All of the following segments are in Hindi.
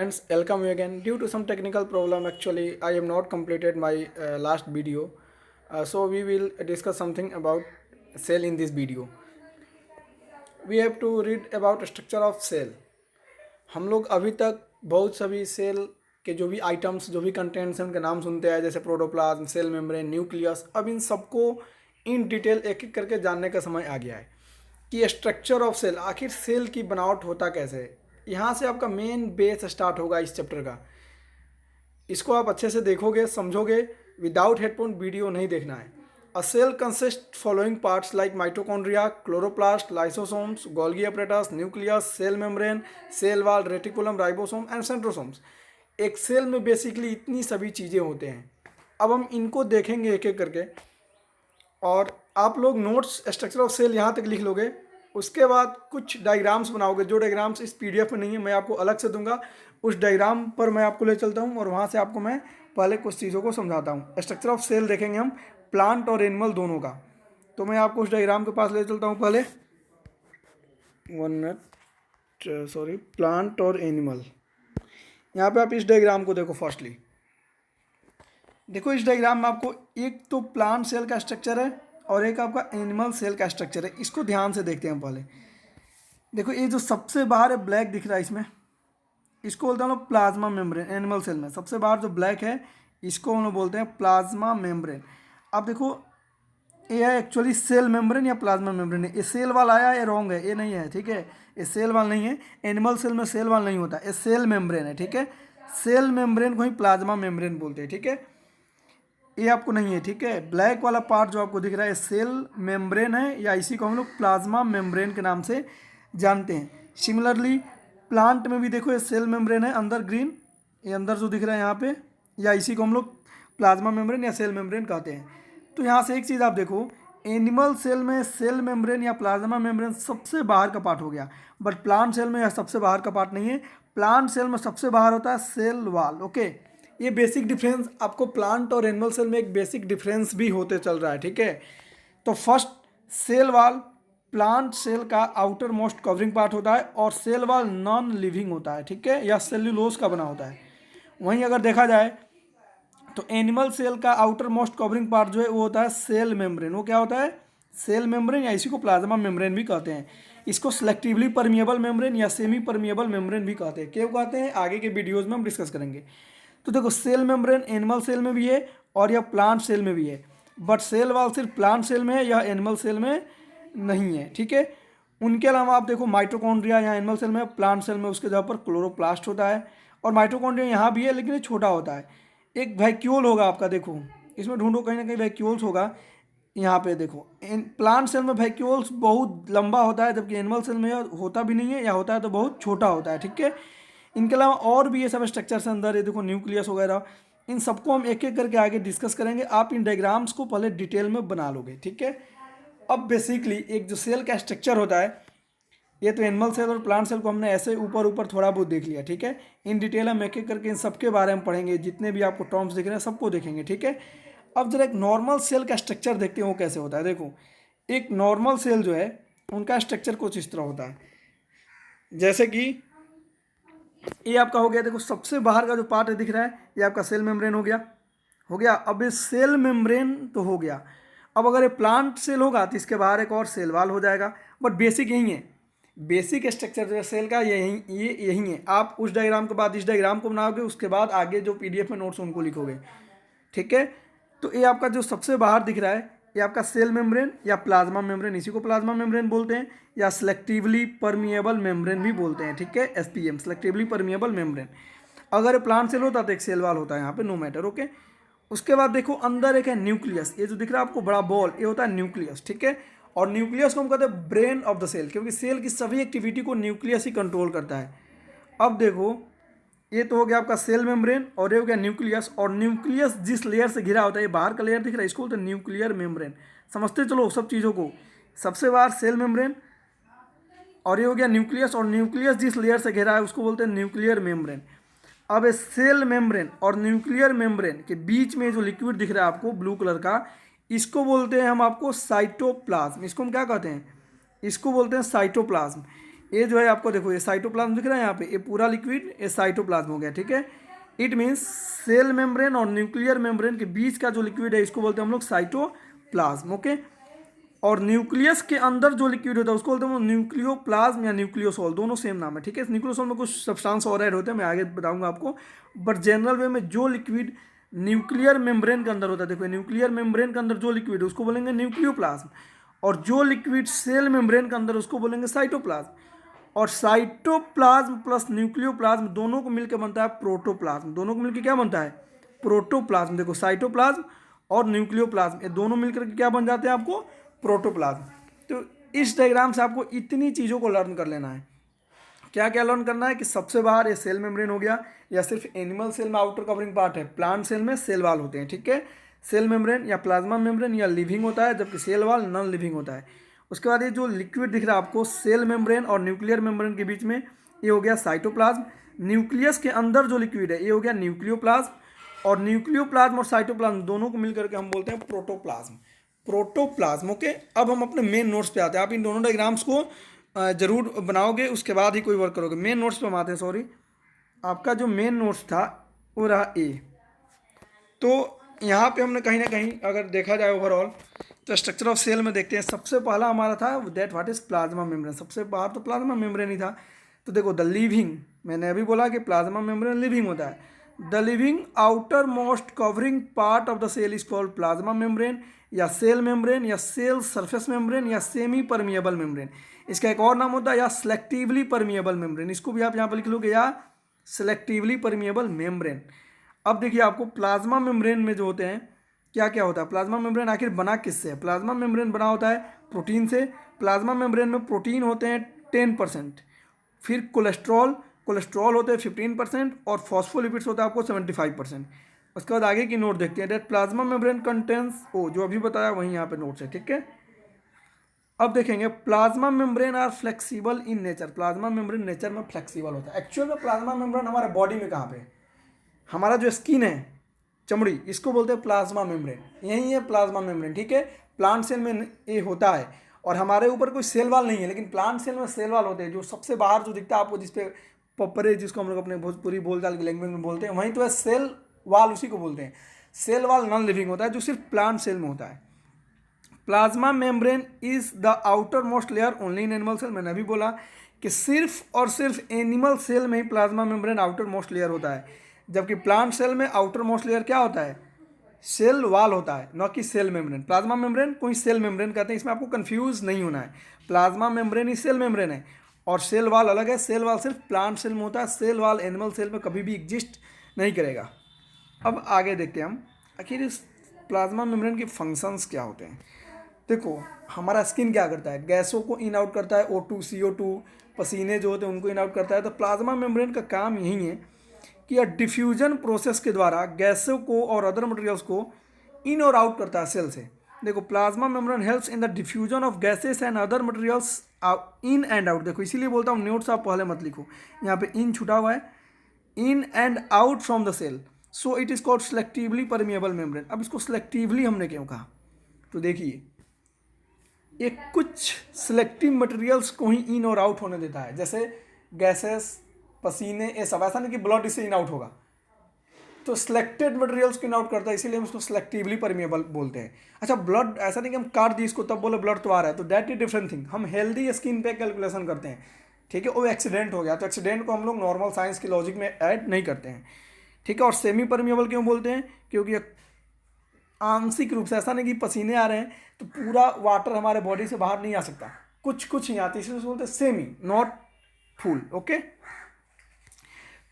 Friends, welcome you again. Due to some technical problem, actually, I have not completed my last video. So we will discuss something about cell in this video. We have to read about structure of cell. हम लोग अभी तक बहुत सभी सेल के जो भी आइटम्स जो भी कंटेंट्स हैं उनके नाम सुनते हैं, जैसे प्रोटोप्लाज्म, सेल मेम्ब्रेन, न्यूक्लियस। अब इन सबको इन डिटेल एक एक करके जानने का समय आ गया है कि स्ट्रक्चर ऑफ सेल, आखिर सेल की बनावट होता कैसे है। यहाँ से आपका मेन बेस स्टार्ट होगा इस चैप्टर का। इसको आप अच्छे से देखोगे, समझोगे। विदाउट हेडफोन वीडियो नहीं देखना है। A cell consist following parts like mitochondria, chloroplast, lysosomes, Golgi apparatus, nucleus, cell membrane, cell wall, reticulum, ribosome and centrosomes. एक सेल में बेसिकली इतनी सभी चीज़ें होते हैं। अब हम इनको देखेंगे एक एक करके, और आप लोग नोट्स स्ट्रक्चर ऑफ सेल यहाँ तक लिख लोगे। उसके बाद कुछ डायग्राम्स बनाओगे, जो डायग्राम्स इस पीडीएफ में नहीं है, मैं आपको अलग से दूंगा। उस डायग्राम पर मैं आपको ले चलता हूँ और वहाँ से आपको मैं पहले कुछ चीज़ों को समझाता हूँ। स्ट्रक्चर ऑफ सेल देखेंगे हम प्लांट और एनिमल दोनों का। तो मैं आपको उस डायग्राम के पास ले चलता हूँ पहले। 1 मिनट, सॉरी, प्लांट और एनिमल। यहाँ पे आप इस डायग्राम को देखो। फर्स्टली देखो, इस डायग्राम में आपको एक तो प्लांट सेल का स्ट्रक्चर है और एक आपका एनिमल सेल का स्ट्रक्चर है। इसको ध्यान से देखते हैं पहले। देखो, ये जो सबसे बाहर है ब्लैक दिख रहा है, इसमें इसको बोलते हैं हम लोग प्लाज्मा मेम्ब्रेन। एनिमल सेल में सबसे बाहर जो ब्लैक है, इसको हम लोग बोलते हैं प्लाज्मा मेम्ब्रेन। अब देखो, ये है एक्चुअली सेल मेम्ब्रेन या प्लाज्मा मेम्ब्रेन है। ये सेल वाल आया, ये रॉन्ग है, ये नहीं है, ठीक है। ये सेल वाल नहीं है। एनिमल सेल में सेल वाल नहीं होता, ये सेल मेम्ब्रेन है, ठीक है। सेल मेम्ब्रेन को ही प्लाज्मा मेम्ब्रेन बोलते हैं, ठीक है। ये आपको नहीं है, ठीक है। ब्लैक वाला पार्ट जो आपको दिख रहा है सेल मेम्ब्रेन है, या इसी को हम लोग प्लाज्मा मेम्ब्रेन के नाम से जानते हैं। सिमिलरली प्लांट में भी देखो, ये सेल मेम्ब्रेन है अंदर ग्रीन, ये अंदर जो दिख रहा है यहाँ पे, या इसी को हम लोग प्लाज्मा मेम्ब्रेन या सेल मेम्ब्रेन कहते हैं। तो यहाँ से एक चीज़ आप देखो, एनिमल सेल में सेल मेम्ब्रेन या प्लाज्मा मेम्ब्रेन सबसे बाहर का पार्ट हो गया, बट प्लांट सेल में यह सबसे बाहर का पार्ट नहीं है। प्लांट सेल में सबसे बाहर होता है सेल वाल, ओके। ये बेसिक डिफरेंस आपको प्लांट और एनिमल सेल में एक बेसिक डिफरेंस भी होते चल रहा है, ठीक है। तो first, cell wall plant cell का आउटर मोस्ट कवरिंग पार्ट होता है और सेल वाल नॉन लिविंग होता है, ठीक है, या सेल्यूलोज का बना होता है। वहीं अगर देखा जाए तो एनिमल सेल का आउटर मोस्ट कवरिंग पार्ट जो है वो होता है सेल मेम्ब्रेन। वो क्या होता है? सेल मेम्ब्रेन, या इसी को प्लाज्मा मेम्ब्रेन भी कहते हैं। इसको सेलेक्टिवली परमिएबल मेम्ब्रेन या सेमी परमिएबल मेम्ब्रेन भी कहते हैं। क्यों कहते हैं, आगे के वीडियोज़ में हम डिस्कस करेंगे। तो देखो, सेल मेम्ब्रेन एनिमल सेल में भी है और यह प्लांट सेल में भी है, बट सेल वाल सिर्फ प्लांट सेल में है, यह एनिमल सेल में नहीं है, ठीक है। उनके अलावा आप देखो, माइटोकॉन्ड्रिया यहाँ एनिमल सेल में, प्लांट सेल में उसके जगह पर क्लोरोप्लास्ट होता है। और माइटोकॉन्ड्रिया यहाँ भी है, लेकिन ये छोटा होता है। एक वैक्यूल होगा आपका, देखो इसमें ढूंढो, कहीं ना कहीं वैक्यूल्स होगा। यहाँ पे देखो, प्लांट सेल में वैक्यूल्स बहुत लंबा होता है, जबकि एनिमल सेल में होता भी नहीं है, या होता है तो बहुत छोटा होता है, ठीक है। इनके अलावा और भी ये सब स्ट्रक्चर्स अंदर है, देखो न्यूक्लियस वगैरह। इन सबको हम एक एक करके आगे डिस्कस करेंगे। आप इन डायग्राम्स को पहले डिटेल में बना लोगे, ठीक है। अब बेसिकली एक जो सेल का स्ट्रक्चर होता है, ये तो एनिमल सेल और प्लांट सेल को हमने ऐसे ऊपर ऊपर थोड़ा बहुत देख लिया, ठीक है। इन डिटेल हम एक एक करके इन सबके बारे में पढ़ेंगे। जितने भी आपको टर्म्स दिख रहे हैं सबको देखेंगे, ठीक है। अब जरा एक नॉर्मल सेल का स्ट्रक्चर देखते हैं वो कैसे होता है। देखो, एक नॉर्मल सेल जो है उनका स्ट्रक्चर कुछ इस तरह होता है। जैसे कि ये आपका हो गया, देखो सबसे बाहर का जो पार्ट है दिख रहा है, ये आपका सेल मेम्ब्रेन हो गया। अब ये सेल मेम्ब्रेन तो हो गया। अब अगर ये प्लांट सेल होगा तो इसके बाहर एक और सेल वाल हो जाएगा। बट बेसिक यही है, बेसिक स्ट्रक्चर जो है सेल का यही है। आप उस डायग्राम के बाद इस डायग्राम को बनाओगे, उसके बाद आगे जो पीडीएफ में नोट्स उनको लिखोगे, ठीक है। तो ये आपका जो सबसे बाहर दिख रहा है, ये आपका सेल मेम्ब्रेन या प्लाज्मा मेम्ब्रेन, इसी को प्लाज्मा मेम्ब्रेन बोलते हैं, या सेलेक्टिवली परमिएबल मेम्ब्रेन भी बोलते हैं, ठीक है। SPM, selectively permeable membrane. अगर प्लांट सेल होता तो एक सेल वाल होता है यहाँ पे, नो मैटर, ओके। उसके बाद देखो, अंदर एक है न्यूक्लियस। ये जो दिख रहा है आपको बड़ा बॉल, ये होता है न्यूक्लियस, ठीक है। और न्यूक्लियस को हम कहते हैं ब्रेन ऑफ द सेल, क्योंकि सेल की सभी एक्टिविटी को न्यूक्लियस ही कंट्रोल करता है। अब देखो, ये तो हो गया आपका सेल मेम्ब्रेन और ये हो गया न्यूक्लियस। और न्यूक्लियस जिस लेयर से घिरा होता है, ये बाहर का लेयर दिख रहा है, इसको बोलते हैं न्यूक्लियर मेम्ब्रेन। समझते चलो सब चीज़ों को। सबसे बाहर सेल मेम्ब्रेन और ये हो गया न्यूक्लियस, और न्यूक्लियस जिस लेयर से घिरा है उसको बोलते हैं न्यूक्लियर मेम्ब्रेन। अब ये सेल मेम्ब्रेन और न्यूक्लियर मेम्ब्रेन के बीच में जो लिक्विड दिख रहा है आपको ब्लू कलर का, इसको बोलते हैं हम आपको साइटोप्लाज्म। इसको हम क्या कहते हैं? इसको बोलते हैं साइटोप्लाज्म। ये जो है आपको देखो, ये साइटोप्लाज्म दिख रहा है यहाँ पे, ये पूरा लिक्विड ये साइटोप्लाज्म हो गया, ठीक है। इट मीन्स सेल मेम्ब्रेन और न्यूक्लियर मेम्ब्रेन के बीच का जो लिक्विड है इसको बोलते हैं हम लोग साइटोप्लाज्म, ओके। और न्यूक्लियस के अंदर जो लिक्विड होता है उसको बोलते हैं न्यूक्लियोप्लाज्म या न्यूक्लियोसोल, दोनों सेम नाम है, ठीक है। न्यूक्लियोसोल में कुछ सब्सटेंस और ऐड होते हैं, मैं आगे बताऊंगा आपको, बट जनरल वे में जो लिक्विड न्यूक्लियर मेम्ब्रेन के अंदर होता है, देखो न्यूक्लियर मेम्ब्रेन के अंदर जो लिक्विड है उसको बोलेंगे न्यूक्लियोप्लाज्म, और जो लिक्विड सेल मेम्ब्रेन के अंदर उसको बोलेंगे साइटोप्लाज्म। और साइटोप्लाज्म प्लस न्यूक्लियोप्लाज्म दोनों को मिलकर बनता है प्रोटोप्लाज्म, दोनों को मिलकर क्या बनता है, प्रोटोप्लाज्म। देखो साइटोप्लाज्म और न्यूक्लियोप्लाज्म ये दोनों मिलकर क्या बन जाते हैं आपको, प्रोटोप्लाज्म। तो इस डायग्राम से आपको इतनी चीज़ों को लर्न कर लेना है। क्या क्या लर्न करना है कि सबसे बाहर ये सेल मेम्ब्रेन हो गया, या सिर्फ एनिमल सेल में आउटर कवरिंग पार्ट है, प्लांट सेल में सेल वाल होते हैं, ठीक है। सेल मेम्ब्रेन या प्लाज्मा मेम्ब्रेन या लिविंग होता है, जबकि सेल वाल नॉन लिविंग होता है। उसके बाद ये जो लिक्विड दिख रहा है आपको सेल मेम्ब्रेन और न्यूक्लियर मेम्ब्रेन के बीच में, ये हो गया साइटोप्लाज्म। न्यूक्लियस के अंदर जो लिक्विड है ये हो गया न्यूक्लियोप्लाज्म, और न्यूक्लियोप्लाज्म और साइटोप्लाज्म दोनों को मिलकर के हम बोलते हैं प्रोटोप्लाज्म, प्रोटोप्लाज्म, ओके। अब हम अपने मेन नोट्स पे आते हैं। आप इन दोनों डायग्राम्स को जरूर बनाओगे, उसके बाद ही कोई वर्क करोगे। मेन नोट्स पे हम आते हैं, सॉरी, आपका जो मेन नोट्स था वो रहा ए। तो यहाँ पे हमने कहीं ना कहीं अगर देखा जाए ओवरऑल तो स्ट्रक्चर ऑफ सेल में देखते हैं, सबसे पहला हमारा था that what is plasma membrane, सबसे बाहर तो प्लाज्मा मेम्ब्रेन ही था। तो देखो द लिविंग, मैंने अभी बोला कि प्लाज्मा मेम्ब्रेन लिविंग होता है। The living outermost covering part of the cell is called plasma membrane, या सेल मेम्ब्रेन, या सेल सरफेस मेम्ब्रेन, या सेमी परमिएबल मेम्ब्रेन। इसका एक और नाम होता है या सेलेक्टिवली परमिएबल मेम्ब्रेन, इसको भी आप यहाँ पर लिख लोगे या सेलेक्टिवली परमिएबल मेम्ब्रेन। अब देखिए आपको प्लाज्मा मेम्ब्रेन में जो होते हैं क्या क्या होता है, प्लाज्मा मेम्ब्रेन आखिर बना किससे है, प्लाज्मा मेम्ब्रेन बना होता है प्रोटीन से। प्लाज्मा मेम्ब्रेन में प्रोटीन होते हैं 10%, फिर कोलेस्ट्रॉल होते हैं 15%, और फॉस्फोलिपिड्स होता है आपको 75%। उसके बाद आगे की नोट देखते हैं, दैट प्लाज्मा मेम्ब्रेन कंटेंस, ओ जो अभी बताया वहीं यहाँ पे नोट्स है, ठीक है। अब देखेंगे plasma membrane are flexible in nature, plasma membrane nature में फ्लेक्सिबल होता है। एक्चुअल में प्लाज्मा मेम्ब्रेन हमारे बॉडी में कहाँ पे है, हमारा जो स्किन है, चमड़ी, इसको बोलते हैं प्लाज्मा मेम्ब्रेन, यही है प्लाज्मा मेम्ब्रेन, ठीक है। प्लांट सेल में ये होता है, और हमारे ऊपर कोई सेल वाल नहीं है, लेकिन प्लांट सेल में सेल वाल होते हैं। जो सबसे बाहर जो दिखता है आपको, जिसपे पपरे, जिसको हम लोग अपने भोजपुरी बोलचाल की लैंग्वेज में बोलते हैं, वहीं तो है सेल वाल, उसी को बोलते हैं। सेल वाल नॉन लिविंग होता है, जो सिर्फ प्लांट सेल में होता है। Plasma membrane is the outermost layer only in animal cell, मैंने अभी बोला कि सिर्फ और सिर्फ एनिमल सेल में ही plasma membrane outermost layer होता है, जबकि प्लांट सेल में आउटर मोस्ट लेयर क्या होता है, सेल वाल होता है, न कि सेल मेम्ब्रेन। प्लाज्मा मेम्ब्रेन को ही सेल मेम्ब्रेन कहते हैं, इसमें आपको कंफ्यूज नहीं होना है। प्लाज्मा मेम्ब्रेन ही सेल मेम्ब्रेन है, और सेल वाल अलग है। सेल वाल सिर्फ प्लांट सेल में होता है, सेल वाल एनिमल सेल में कभी भी एग्जिस्ट नहीं करेगा। अब आगे देखते हैं हम आखिर इस प्लाज्मा मेम्ब्रेन के फंक्शंस क्या होते हैं। देखो हमारा स्किन क्या करता है, गैसों को इन आउट करता है, O2 CO2, पसीने जो होते हैं उनको इन आउट करता है। तो प्लाज्मा मेम्ब्रेन का काम यही है कि यह डिफ्यूजन प्रोसेस के द्वारा गैसों को और अदर मटेरियल्स को इन और आउट करता है सेल से। देखो plasma membrane helps in the diffusion of gases and other materials in and out. देखो इसीलिए बोलता हूँ नोट्स आप पहले मत लिखो, यहाँ पे इन छुटा हुआ है, in and out from the cell, so it is called selectively permeable membrane. अब इसको सेलेक्टिवली हमने क्यों कहा, तो देखिए ये कुछ सिलेक्टिव मटेरियल्स को ही इन और आउट होने देता है, जैसे गैसेस, पसीने, ये सब। ऐसा नहीं कि ब्लड इससे इन आउट होगा, तो सिलेक्टेड मटेरियल्स को इन आउट करता है, इसीलिए हम उसको सिलेक्टिवली परमिएबल बोलते हैं। अच्छा ब्लड, ऐसा नहीं कि हम काट दी इसको तब बोले ब्लड तो आ रहा है, तो दैट इज डिफरेंट थिंग। हम हेल्दी स्किन पे कैलकुलेशन करते हैं, ठीक है। वो एक्सीडेंट हो गया तो एक्सीडेंट को हम लोग नॉर्मल साइंस की लॉजिक में ऐड नहीं करते हैं, ठीक है। और सेमी परमिएबल क्यों बोलते हैं, क्योंकि आंशिक रूप से, ऐसा नहीं कि पसीने आ रहे हैं तो पूरा वाटर हमारे बॉडी से बाहर नहीं आ सकता, कुछ कुछ ही आती है, इसलिए बोलते हैं सेमी, नॉट फुल, ओके।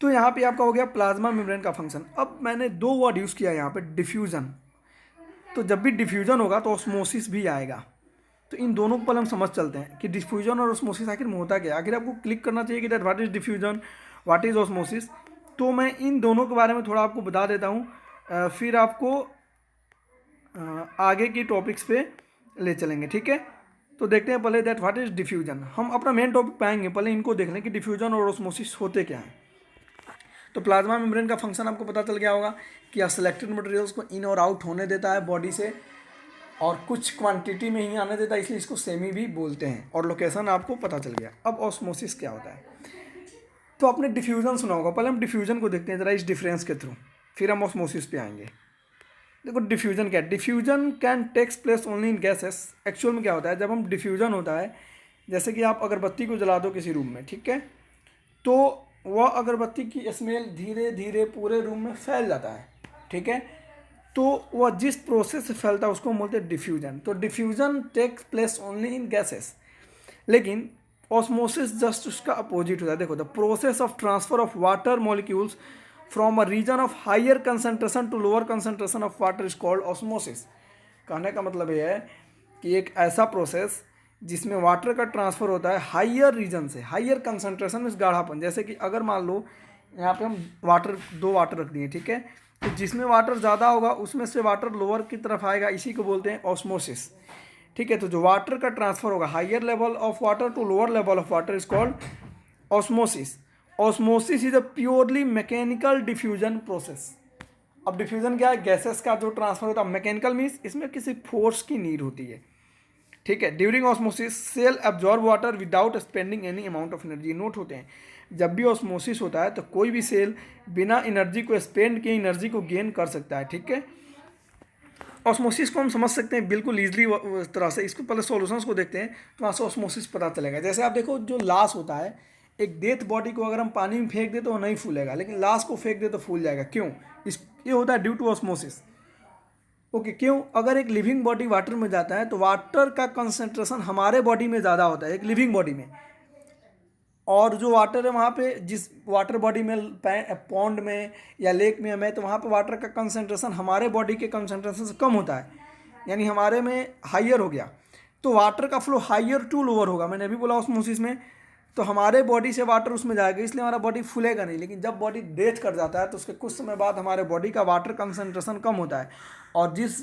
तो यहाँ पे आपका हो गया प्लाज्मा मेम्ब्रेन का फंक्शन। अब मैंने दो वर्ड यूज़ किया यहाँ पे, डिफ्यूजन। तो जब भी डिफ्यूजन होगा तो ऑस्मोसिस भी आएगा, तो इन दोनों को पहले हम समझ चलते हैं कि डिफ्यूजन और ऑस्मोसिस आखिर में होता क्या है। आखिर आपको क्लिक करना चाहिए कि that what is diffusion, what is osmosis. तो मैं इन दोनों के बारे में थोड़ा आपको बता देता हूँ, फिर आपको आगे की टॉपिक्स पे ले चलेंगे, ठीक है। तो देखते हैं पहले दैट व्हाट इज डिफ्यूजन। हम अपना मेन टॉपिक पे आएंगे, पहले इनको देख लें कि डिफ्यूजन और ऑस्मोसिस होते क्या हैं। तो प्लाज्मा मेम्ब्रेन का फंक्शन आपको पता चल गया होगा कि यह सिलेक्टेड मटेरियल्स को इन और आउट होने देता है बॉडी से, और कुछ क्वांटिटी में ही आने देता है, इसलिए इसको सेमी भी बोलते हैं। और लोकेशन आपको पता चल गया। अब ऑस्मोसिस क्या होता है, तो आपने डिफ्यूज़न सुना होगा। पहले हम डिफ्यूज़न को देखते हैं ज़रा इस डिफरेंस के थ्रू, फिर हम ऑस्मोसिस पे आएंगे। देखो डिफ्यूजन क्या है, diffusion can takes place only in gases. Actual में क्या होता है, जब हम डिफ्यूजन होता है, जैसे कि आप अगरबत्ती को जला दो किसी रूम में, ठीक है, तो वह अगरबत्ती की स्मेल धीरे धीरे पूरे रूम में फैल जाता है, ठीक है, तो वह जिस प्रोसेस से फैलता है उसको हम बोलते हैं डिफ्यूजन। तो diffusion takes place only in gases. लेकिन ऑस्मोसिस जस्ट उसका अपोजिट होता है। देखो, the process of transfer of water molecules from a region of higher concentration to lower concentration of water is called osmosis. कहने का मतलब ये है कि एक ऐसा प्रोसेस जिसमें वाटर का ट्रांसफ़र होता है हायर रीजन से, हायर कंसंट्रेशन में गाढ़ापन। जैसे कि अगर मान लो यहाँ पे हम दो वाटर रख दिए, ठीक है, तो जिसमें वाटर ज़्यादा होगा उसमें से वाटर लोअर की तरफ आएगा, इसी को बोलते हैं ऑस्मोसिस, ठीक है। तो जो वाटर का ट्रांसफ़र होगा higher level of water to lower level of water is called osmosis. Osmosis is a purely mechanical diffusion process. अब डिफ्यूजन क्या है, गैसेस का जो ट्रांसफर होता है। मैकेनिकल मीन्स इसमें किसी फोर्स की नीड होती है, ठीक है। During osmosis cell absorb water without spending any amount of energy. Note होते हैं, जब भी ऑस्मोसिस होता है तो कोई भी सेल बिना एनर्जी को स्पेंड किए एनर्जी को गेन कर सकता है, ठीक है। ऑस्मोसिस को हम समझ सकते हैं बिल्कुल ईजिली तरह से। इसको पहले सॉल्यूशंस को देखते हैं तो वहाँ से ऑस्मोसिस पता चलेगा। जैसे आप देखो, जो लाश होता है, एक डेथ बॉडी को अगर हम पानी में फेंक दे तो वो नहीं फूलेगा, लेकिन लाश को फेंक दे तो फूल जाएगा। क्यों? ये होता है ड्यू टू ऑस्मोसिस। ओके, क्यों? अगर एक लिविंग बॉडी वाटर में जाता है तो वाटर का कंसंट्रेशन हमारे बॉडी में ज़्यादा होता है, एक लिविंग बॉडी में, और जो वाटर है वहाँ पे, जिस वाटर बॉडी में, पॉन्ड में या लेक में हमें, तो वहाँ पे वाटर का कंसंट्रेशन हमारे बॉडी के कंसंट्रेशन से कम होता है, यानी हमारे में हाइयर हो गया, तो वाटर का फ्लो हाइयर टू लोअर होगा। मैंने अभी बोला ऑस्मोसिस में, तो हमारे बॉडी से वाटर उसमें जाएगा, इसलिए हमारा बॉडी फूलेगा नहीं। लेकिन जब बॉडी डेथ कर जाता है तो उसके कुछ समय बाद हमारे बॉडी का वाटर कंसंट्रेशन कम होता है, और जिस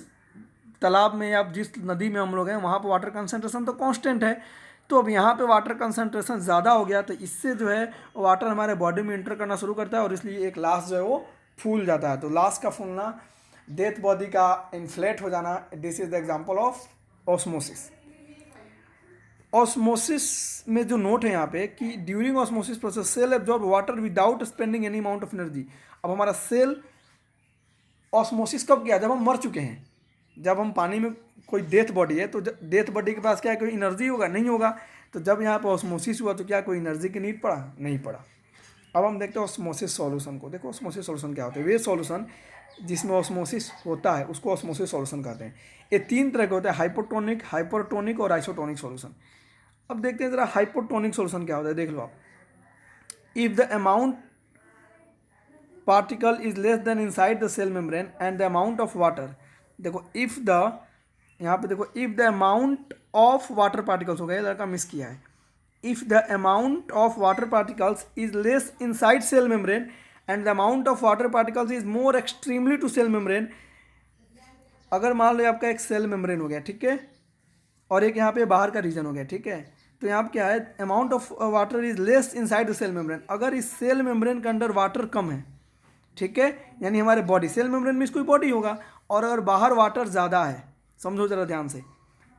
तालाब में या जिस नदी में हम लोग हैं वहाँ पर वाटर कंसंट्रेशन तो कांस्टेंट है। तो अब यहाँ पे वाटर कंसंट्रेशन ज़्यादा हो गया, तो इससे जो है वाटर हमारे बॉडी में इंटर करना शुरू करता है, और इसलिए एक लाश जो है वो फूल जाता है। तो लाश का फूलना, डेथ बॉडी का इन्फ्लेट हो जाना, this is the example of osmosis. Osmosis में जो नोट है यहाँ पे कि during osmosis process cell absorb water without spending any amount of energy. अब हमारा सेल ऑस्मोसिस कब किया? जब हम मर चुके हैं, जब हम पानी में, कोई डेथ बॉडी है तो डेथ बॉडी के पास क्या है, कोई एनर्जी होगा? नहीं होगा। तो जब यहाँ पर ऑस्मोसिस हुआ तो क्या कोई एनर्जी की नीड पड़ा? नहीं पड़ा। अब हम देखते हैं ऑस्मोसिस सॉल्यूशन को। देखो ऑस्मोसिस सॉल्यूशन क्या होता है। वे सॉल्यूशन जिसमें ऑस्मोसिस होता है उसको ऑस्मोसिस सॉल्यूशन कहते हैं। ये तीन तरह के होते हैं, हाइपोटोनिक, हाइपरटोनिक और आइसोटोनिक सॉल्यूशन। अब देखते हैं जरा हाइपोटोनिक सॉल्यूशन क्या होता है, देख लो आप। If the amount particle is less than inside the cell membrane and the amount of water, देखो इफ द, यहाँ पे देखो, if the amount of water particles हो गया, लड़का मिस किया है। If the amount of water particles is less inside cell membrane and the amount of water particles is more extremely to cell membrane. अगर मान लो आपका एक सेल मेम्ब्रेन हो गया, ठीक है, और एक यहाँ पे बाहर का रीजन हो गया, ठीक है, तो यहाँ पे क्या है, amount of water is less inside the cell membrane. अगर इस सेल मेम्ब्रेन के अंदर वाटर कम है, ठीक है, यानी हमारे बॉडी, सेल मेम्ब्रेन में कोई बॉडी होगा, और अगर बाहर वाटर ज़्यादा है, समझो ज़रा ध्यान से,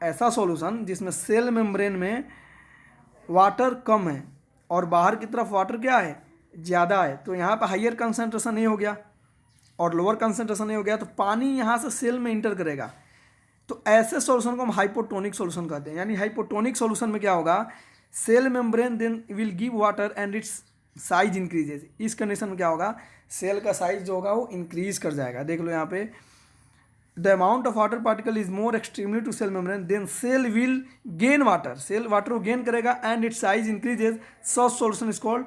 ऐसा सॉल्यूशन जिसमें सेल मेम्ब्रेन में वाटर कम है और बाहर की तरफ वाटर क्या है, ज़्यादा है, तो यहाँ पर हाइयर कंसंट्रेशन नहीं हो गया और लोअर कंसंट्रेशन नहीं हो गया, तो पानी यहाँ से सेल में इंटर करेगा। तो ऐसे सॉल्यूशन को हम हाइपोटोनिक सॉल्यूशन कहते हैं। यानी हाइपोटोनिक सॉल्यूशन में क्या होगा, cell membrane then will give water and its size increases. इस कंडीशन में क्या होगा, सेल का साइज जो होगा वो इंक्रीज कर जाएगा। देख लो यहाँ पे, the amount of water particle is more extremely to cell membrane then cell will gain water, cell water को गेन करेगा and its size increases, such solution is called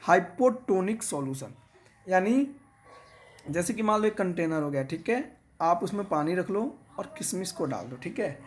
hypotonic solution. यानी जैसे कि मान लो एक कंटेनर हो गया, ठीक है, आप उसमें पानी रख लो और किशमिश को डाल दो, ठीक है,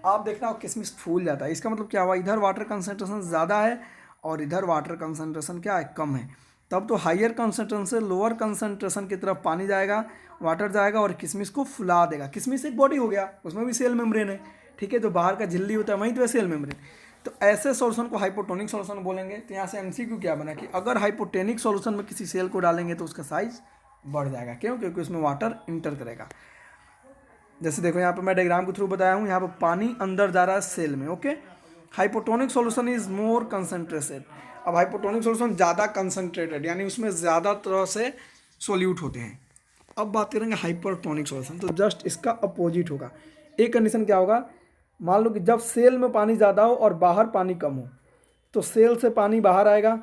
आप देखना वो किशमिश फूल जाता है। इसका मतलब क्या हुआ, इधर वाटर कंसंट्रेशन ज़्यादा है और इधर वाटर कंसंट्रेशन क्या है, कम है। तब तो हाइयर कंसंट्रेशन से लोअर कंसंट्रेशन की तरफ पानी जाएगा, वाटर जाएगा और किशमिश को फुला देगा। किशमिश एक बॉडी हो गया, उसमें भी सेल मेम्ब्रेन है, ठीक है, जो बाहर का झिल्ली होता है वहीं तो है सेल मेम्ब्रेन। तो ऐसे सॉल्यूशन को हाइपोटोनिक सॉल्यूशन बोलेंगे। तो यहाँ से एमसीक्यू क्या बना कि अगर हाइपोटेनिक सॉल्यूशन में किसी सेल को डालेंगे तो उसका साइज बढ़ जाएगा। क्यों? क्योंकि उसमें वाटर इंटर करेगा। जैसे देखो यहाँ पे मैं डायग्राम के थ्रू बताया हूँ, यहाँ पे पानी अंदर जा रहा है सेल में, okay. Hypotonic solution is more concentrated. अब हाइपोटोनिक सॉल्यूशन ज़्यादा कंसनट्रेटेड यानी उसमें ज़्यादा तरह से सोल्यूट होते हैं। अब बात करेंगे हाइपरटोनिक सॉल्यूशन, तो जस्ट इसका अपोजिट होगा। एक कंडीशन क्या होगा, मान लो कि जब सेल में पानी ज़्यादा हो और बाहर पानी कम हो, तो सेल से पानी बाहर आएगा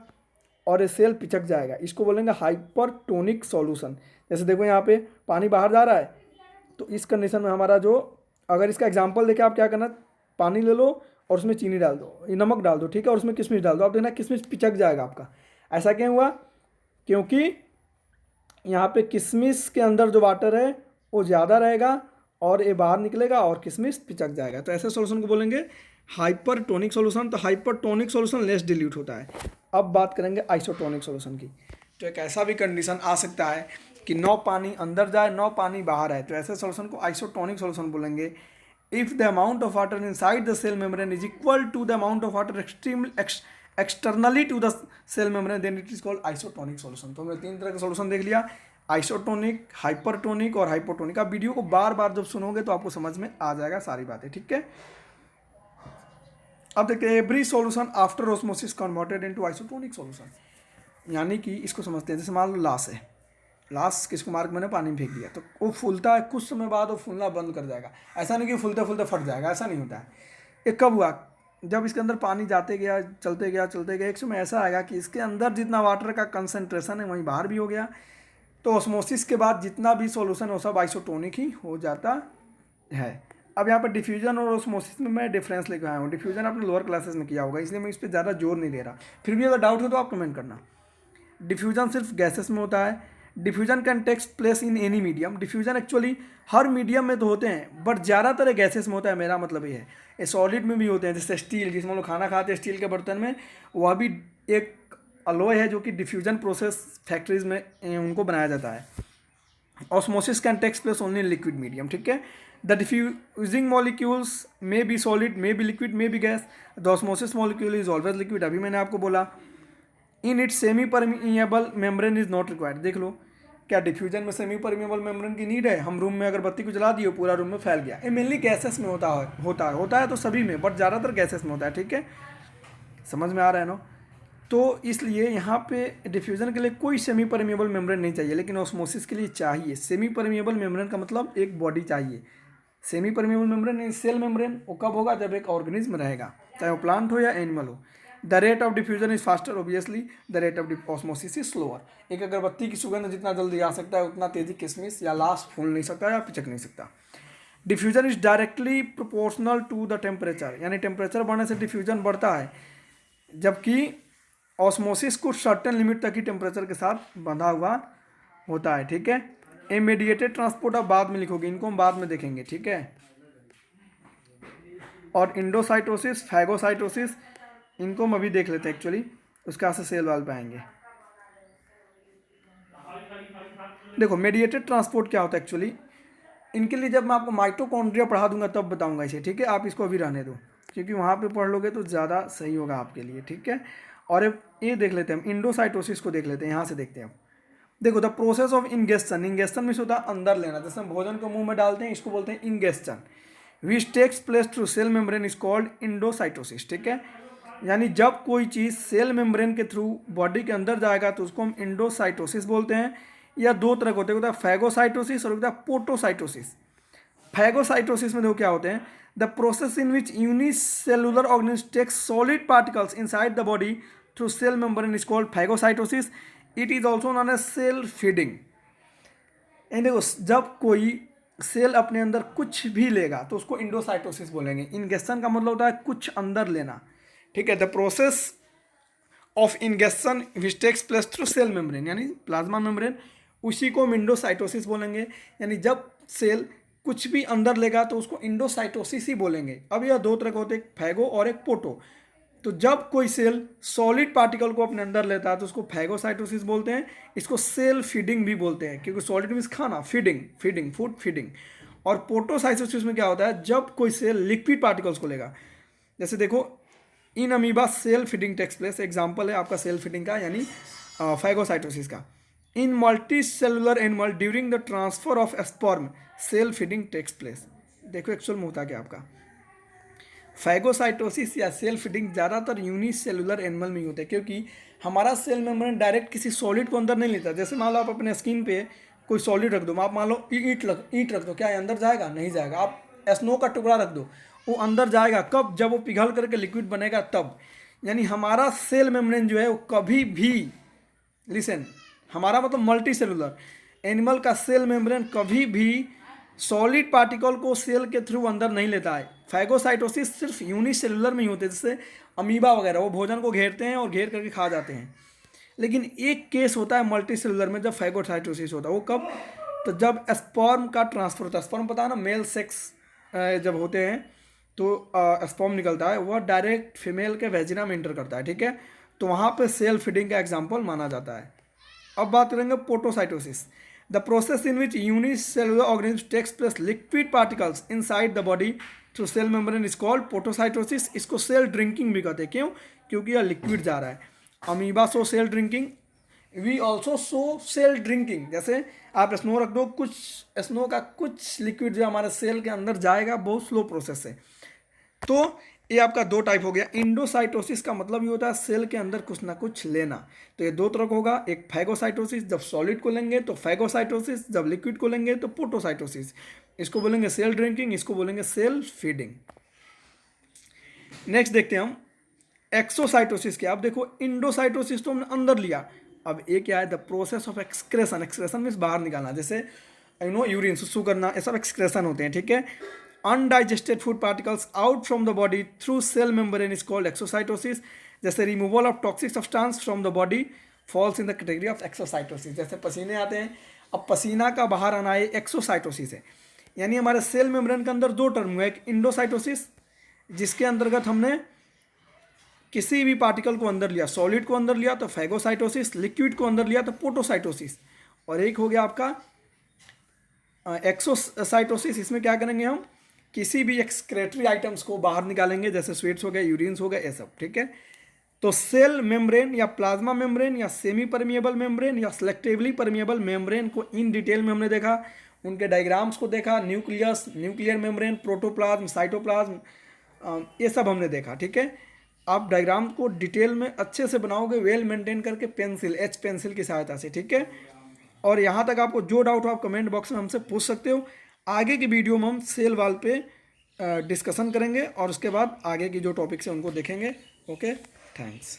और ये सेल पिचक जाएगा, इसको बोलेंगे हाइपरटोनिक सॉल्यूशन। जैसे देखो यहाँ पे पानी बाहर जा रहा है, तो इस कंडीशन में हमारा जो, अगर इसका एग्जांपल देखें, आप क्या करना, पानी ले लो और उसमें चीनी डाल दो, ये नमक डाल दो, ठीक है, और उसमें किशमिश डाल दो, आप देखना किशमिश पिचक जाएगा आपका। ऐसा क्यों हुआ, क्योंकि यहाँ पे किशमिश के अंदर जो वाटर है वो ज़्यादा रहेगा और ये बाहर निकलेगा और किशमिश पिचक जाएगा। तो ऐसे सॉल्यूशन को बोलेंगे हाइपरटोनिक सॉल्यूशन। तो हाइपरटोनिक सॉल्यूशन लेस डिल्यूट होता है। अब बात करेंगे आइसोटोनिक सॉल्यूशन की। तो एक ऐसा भी कंडीशन आ सकता है कि नौ पानी अंदर जाए नौ पानी बाहर आए, तो ऐसे सॉल्यूशन को आइसोटोनिक सॉल्यूशन बोलेंगे। If the amount of water inside the cell membrane is equal to the amount of water externally to the cell membrane, then it is called isotonic solution. तो हमने तीन तरह का सॉल्यूशन देख लिया, आइसोटोनिक, हाइपरटोनिक और हाइपोटोनिक। आप वीडियो को बार बार जब सुनोगे तो आपको समझ में आ जाएगा सारी बातें, ठीक है। अब देखते हैं, every solution after osmosis converted into isotonic solution, यानी कि इसको समझते हैं। जैसे मान लो लाश है, लाश किसको मार के मैंने पानी में फेंक दिया, तो वो फूलता है, कुछ समय बाद वो फूलना बंद कर जाएगा। ऐसा नहीं कि फूलते फूलते फट जाएगा, ऐसा नहीं होता है। ये कब हुआ, जब इसके अंदर पानी जाते गया, चलते गया चलते गया, एक समय ऐसा आएगा कि इसके अंदर जितना वाटर का कंसनट्रेशन है वहीं बाहर भी हो गया। तो ऑस्मोसिस के बाद जितना भी सॉल्यूशन है वो सब आइसोटोनिक ही हो जाता है। अब यहाँ पर डिफ्यूजन और ऑस्मोसिस में मैं डिफरेंस लेकर आया हूँ। डिफ्यूजन आपने लोअर क्लासेस में किया होगा, इसलिए मैं इस पर ज़्यादा जोर नहीं दे रहा। फिर भी अगर डाउट हो तो आप कमेंट करना। डिफ्यूजन सिर्फ गैसेस में होता है। Diffusion can takes place in any medium. Diffusion actually हर मीडियम में तो होते हैं, बट ज़्यादातर गैसेस में होता है, मेरा मतलब ये है। ये सॉलिड में भी होते हैं, जैसे स्टील, जिसमें लोग खाना खाते हैं स्टील के बर्तन में, वह भी एक अलॉय है जो कि डिफ्यूजन प्रोसेस फैक्ट्रीज में उनको बनाया जाता है। Osmosis can takes place only in liquid medium, ठीक है। The diffusing molecules may be solid, may be liquid, may be gas. The osmosis molecule is always liquid, अभी मैंने आपको बोला। In it semi permeable membrane is not required. देख लो, क्या डिफ्यूजन में सेमी परमिएबल मेम्ब्रेन की नीड है? हम रूम में अगर बत्ती को जला दिए पूरा रूम में फैल गया। ये मेनली गैसेस में होता है तो सभी में, बट ज़्यादातर गैसेस में होता है, ठीक है। समझ में आ रहा है ना? तो इसलिए यहाँ पे डिफ्यूजन के लिए कोई सेमी परमिएबल मेम्ब्रेन नहीं चाहिए, लेकिन ऑस्मोसिस के लिए चाहिए। सेमी परमिएबल मेम्ब्रेन का मतलब एक बॉडी चाहिए। Semi permeable membrane cell membrane वो कब होगा? जब एक ऑर्गेनिज्म रहेगा, चाहे वो प्लांट हो या एनिमल हो। The rate of diffusion is faster, obviously the rate of osmosis is slower. एक अगरबत्ती की सुगंध जितना जल्दी आ सकता है उतना तेजी किशमिश या लाश फूल नहीं सकता या पिचक नहीं सकता। Diffusion is directly proportional to the temperature, यानी टेम्परेचर बढ़ने से डिफ्यूजन बढ़ता है, जबकि ऑस्मोसिस कुछ सर्टेन लिमिट तक ही टेम्परेचर के साथ बंधा हुआ होता है, ठीक है। ए मीडिएटेड ट्रांसपोर्ट आप बाद में लिखोगे, इनको हम बाद में देखेंगे, ठीक है। और इंडोसाइटोसिस, फैगोसाइटोसिस, इनको हम अभी देख लेते हैं एक्चुअली, उसके बाद से सेल वाल पे आएंगे। देखो मीडिएटेड ट्रांसपोर्ट क्या होता है एक्चुअली, इनके लिए जब मैं आपको माइटोकॉन्ड्रिया पढ़ा दूंगा तब बताऊंगा इसे, ठीक है। आप इसको अभी रहने दो, क्योंकि वहाँ पे पढ़ लोगे तो ज़्यादा सही होगा आपके लिए, ठीक है। और ये देख लेते हैं हम, इंडोसाइटोसिस को देख लेते हैं, यहाँ से देखते हैं हम। देखो, द प्रोसेस ऑफ इंगेस्शन, इंगेस्शन मीन्स होता है अंदर लेना, जैसे हम भोजन को मुंह में डालते हैं, इसको बोलते हैं ingestion. Which takes place through cell membrane is called endocytosis, ठीक है। यानी जब कोई चीज़ सेल मेम्ब्रेन के थ्रू बॉडी के अंदर जाएगा तो उसको हम इंडोसाइटोसिस बोलते हैं। या दो तरह के होते हैं, फैगोसाइटोसिस और होता है पोटोसाइटोसिस। फैगोसाइटोसिस में देखो क्या होते हैं, the process in which unicellular organism takes solid particles inside the body through cell membrane is called phagocytosis. It is also known as cell feeding. देखो, जब कोई सेल अपने अंदर कुछ भी लेगा तो उसको इंडोसाइटोसिस बोलेंगे। इंगेशन का मतलब होता है कुछ अंदर लेना, ठीक है। The process of ingestion which takes place through cell membrane, यानी प्लाज्मा मेम्ब्रेन, उसी को हम इंडोसाइटोसिस बोलेंगे। यानी जब सेल कुछ भी अंदर लेगा तो उसको इंडोसाइटोसिस ही बोलेंगे। अब यह दो तरह के होते हैं, एक फैगो और एक पोटो। तो जब कोई सेल सॉलिड पार्टिकल को अपने अंदर लेता है तो उसको फैगोसाइटोसिस बोलते हैं। इसको सेल फीडिंग भी बोलते हैं, क्योंकि सॉलिड मीन्स खाना, फीडिंग फूड फीडिंग। और पोटोसाइटोसिस में क्या होता है, जब कोई सेल लिक्विड पार्टिकल्स को लेगा। जैसे देखो, in amoeba cell feeding takes place, example है आपका सेल फीडिंग का, यानी फैगोसाइटोसिस का। In multicellular animal during the transfer of sperm cell feeding takes place. देखो एक्चुअल में होता क्या आपका, फैगोसाइटोसिस या सेल फीडिंग ज़्यादातर यूनिसेलुलर एनिमल में ही होता है, क्योंकि हमारा सेल मेम्ब्रेन डायरेक्ट किसी सॉलिड को अंदर नहीं लेता। जैसे मान लो आप अपने स्किन पे कोई सॉलिड रख दो, आप मान लो ईंट रख दो, क्या अंदर जाएगा? नहीं जाएगा। आप स्नो का टुकड़ा रख दो, वो अंदर जाएगा कब? जब वो पिघल करके लिक्विड बनेगा तब। यानी हमारा सेल मेम्ब्रेन जो है वो कभी भी, लिसन, हमारा मतलब मल्टी सेलुलर एनिमल का सेल मेम्ब्रेन कभी भी सॉलिड पार्टिकल को सेल के थ्रू अंदर नहीं लेता है। फैगोसाइटोसिस सिर्फ यूनिसेलुलर में ही होते हैं, जैसे अमीबा वगैरह, वो भोजन को घेरते हैं और घेर करके खा जाते हैं। लेकिन एक केस होता है मल्टी सेलुलर में जब फैगोसाइटोसिस होता है, वो कब? तो जब स्पर्म का ट्रांसफर होता है। स्पर्म पता है ना, मेल सेक्स जब होते हैं तो स्पर्म निकलता है, वह डायरेक्ट फीमेल के वेजिना में इंटर करता है, ठीक है। तो वहाँ पे सेल फीडिंग का एग्जाम्पल माना जाता है। अब बात करेंगे potocytosis, the process in which unicellular organism takes place liquid particles inside the body through cell membrane is called potocytosis. इसको सेल ड्रिंकिंग भी कहते हैं, क्यों? क्योंकि यह लिक्विड जा रहा है। Amoeba show cell drinking, we also show cell drinking. जैसे आप स्नो रख दो, कुछ स्नो का कुछ लिक्विड जो हमारे सेल के अंदर जाएगा, बहुत स्लो प्रोसेस है। तो ये आपका दो टाइप हो गया। इंडोसाइटोसिस का मतलब ये होता है सेल के अंदर कुछ ना कुछ लेना। तो ये दो तरह का होगा, एक फैगोसाइटोसिस जब सॉलिड को लेंगे तो फैगोसाइटोसिस, जब लिक्विड को लेंगे तो पोटोसाइटोसिस। इसको बोलेंगे सेल ड्रिंकिंग, इसको बोलेंगे सेल फीडिंग। नेक्स्ट देखते हैं हम एक्सोसाइटोसिस के। आप देखो इंडोसाइटोसिस तो हमने अंदर लिया, अब ये क्या है? The process of excretion. Excretion means बाहर निकालना, जैसे यूरिन, सुसु करना, ये सब एक्सक्रेशन होते हैं, ठीक है। Undigested food particles out from the body through cell membrane is called exocytosis. जैसे removal of toxic substance from the body falls in the category of exocytosis. जैसे पसीने आते हैं, अब पसीना का बाहर आना है, एक्सोसाइटोसिस है। यानी हमारे सेल मेम्ब्रेन के अंदर दो टर्म हुए, एक इंडोसाइटोसिस जिसके अंतर्गत हमने किसी भी पार्टिकल को अंदर लिया, सॉलिड को अंदर लिया तो फैगोसाइटोसिस, लिक्विड को अंदर लिया तो पोटोसाइटोसिस, और एक हो गया आपका एक्सोसाइटोसिस। इसमें क्या करेंगे हम? किसी भी एक्सक्रेटरी आइटम्स को बाहर निकालेंगे, जैसे स्वेट्स हो गए, यूरिन्स हो गए, ये सब, ठीक है। तो सेल मेम्ब्रेन या प्लाज्मा मेम्ब्रेन या सेमी परमिएबल मेम्ब्रेन या सेलेक्टिवली परमिएबल मेम्ब्रेन को इन डिटेल में हमने देखा, उनके डायग्राम्स को देखा, nucleus, nuclear membrane, protoplasm, cytoplasm, ये सब हमने देखा, ठीक है। आप डायग्राम को डिटेल में अच्छे से बनाओगे, वेल मेंटेन करके, पेंसिल, एच पेंसिल की सहायता से, ठीक है। और यहाँ तक आपको जो डाउट हो आप कमेंट बॉक्स में हमसे पूछ सकते हो। आगे की वीडियो में हम सेल वॉल पे डिस्कशन करेंगे और उसके बाद आगे की जो टॉपिक्स हैं उनको देखेंगे। Okay, thanks.